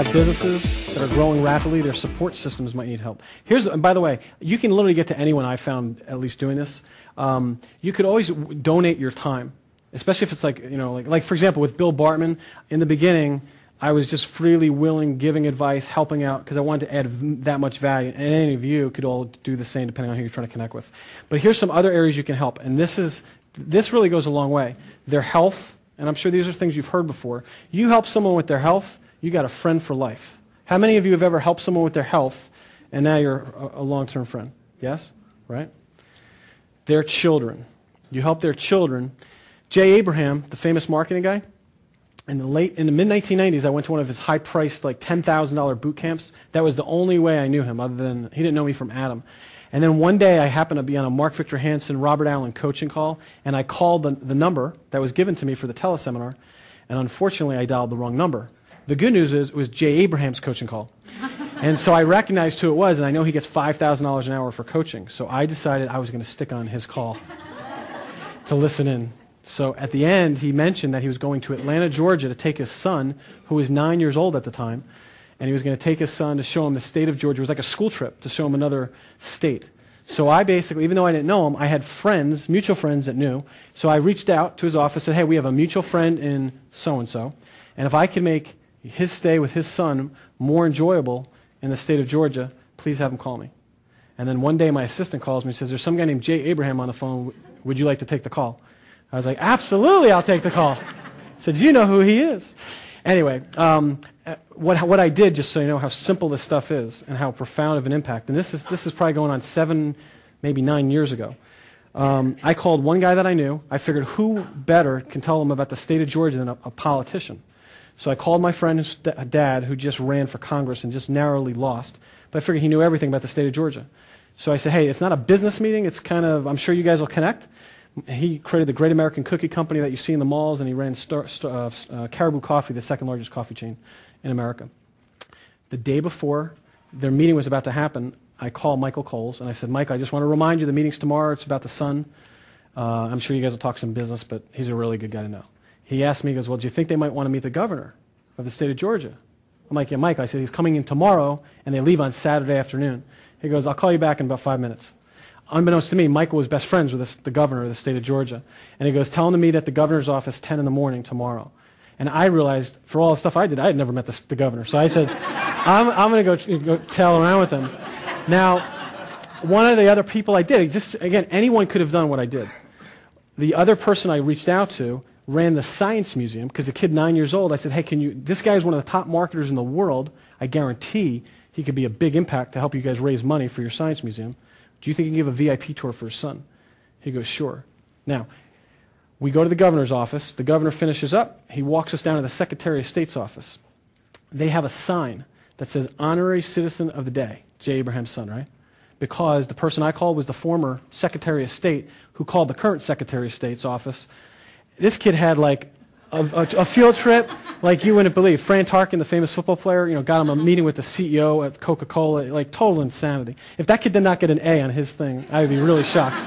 have businesses that are growing rapidly, their support systems might need help. And by the way, you can literally get to anyone. I found at least doing this. You could always donate your time, especially if it's like, like for example, with Bill Bartman, in the beginning, I was just freely willing, giving advice, helping out, because I wanted to add that much value. And any of you could all do the same depending on who you're trying to connect with. But here's some other areas you can help. And this really goes a long way. Their health, and I'm sure these are things you've heard before. You help someone with their health, you got a friend for life. How many of you have ever helped someone with their health, and now you're a long-term friend? Yes? Right? Their children. You help their children. Jay Abraham, the famous marketing guy, in the mid-1990s, I went to one of his high-priced, like $10,000 boot camps. That was the only way I knew him, other than he didn't know me from Adam. And then one day, I happened to be on a Mark Victor Hansen, Robert Allen coaching call, and I called the number that was given to me for the teleseminar, and unfortunately, I dialed the wrong number. The good news is it was Jay Abraham's coaching call. And so I recognized who it was, and I know he gets $5,000 an hour for coaching. So I decided I was going to stick on his call to listen in. So at the end, he mentioned that he was going to Atlanta, Georgia to take his son, who was 9 years old at the time, and he was going to take his son to show him the state of Georgia. It was like a school trip to show him another state. So I basically, even though I didn't know him, I had friends, mutual friends that knew. So I reached out to his office and said, hey, we have a mutual friend in so-and-so, and if I can make his stay with his son more enjoyable in the state of Georgia, please have him call me. And then one day my assistant calls me and says, there's some guy named Jay Abraham on the phone. Would you like to take the call? I was like, absolutely, I'll take the call. I said, do you know who he is? Anyway, what I did, just so you know how simple this stuff is and how profound of an impact, and this is probably going on 7, maybe 9 years ago. I called one guy that I knew. I figured who better can tell him about the state of Georgia than a politician. So I called my friend's dad, who just ran for Congress and just narrowly lost, but I figured he knew everything about the state of Georgia. So I said, hey, it's not a business meeting, it's kind of, I'm sure you guys will connect. He created the Great American Cookie Company that you see in the malls, and he ran Caribou Coffee, the second largest coffee chain in America. The day before their meeting was about to happen, I called Michael Coles, and I said, Mike, I just want to remind you the meeting's tomorrow. It's about the sun. I'm sure you guys will talk some business, but he's a really good guy to know. He asked me, he goes, well, do you think they might want to meet the governor of the state of Georgia? I'm like, yeah, Mike. I said, he's coming in tomorrow, and they leave on Saturday afternoon. He goes, I'll call you back in about 5 minutes. Unbeknownst to me, Michael was best friends with the governor of the state of Georgia. And he goes, tell him to meet at the governor's office 10 in the morning tomorrow. And I realized, for all the stuff I did, I had never met the governor. So I said, I'm going to go tail around with him. Now, one of the other people I did, again, anyone could have done what I did. The other person I reached out to ran the Science Museum, because a kid 9 years old, I said, hey, this guy is one of the top marketers in the world. I guarantee he could be a big impact to help you guys raise money for your Science Museum. Do you think you can give a VIP tour for his son? He goes, sure. Now, we go to the governor's office. The governor finishes up. He walks us down to the Secretary of State's office. They have a sign that says, Honorary Citizen of the Day, Jay Abraham's son, right? Because the person I called was the former Secretary of State who called the current Secretary of State's office. This kid had like a field trip like you wouldn't believe. Fran Tarkin, the famous football player, got him a meeting with the CEO at Coca-Cola, like total insanity. If that kid did not get an A on his thing, I would be really shocked.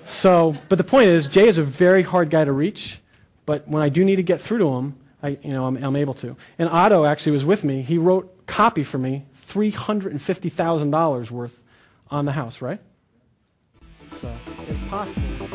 So, but the point is, Jay is a very hard guy to reach, but when I do need to get through to him, I'm able to. And Otto actually was with me. He wrote copy for me, $350,000 worth on the house, right? So, it's possible.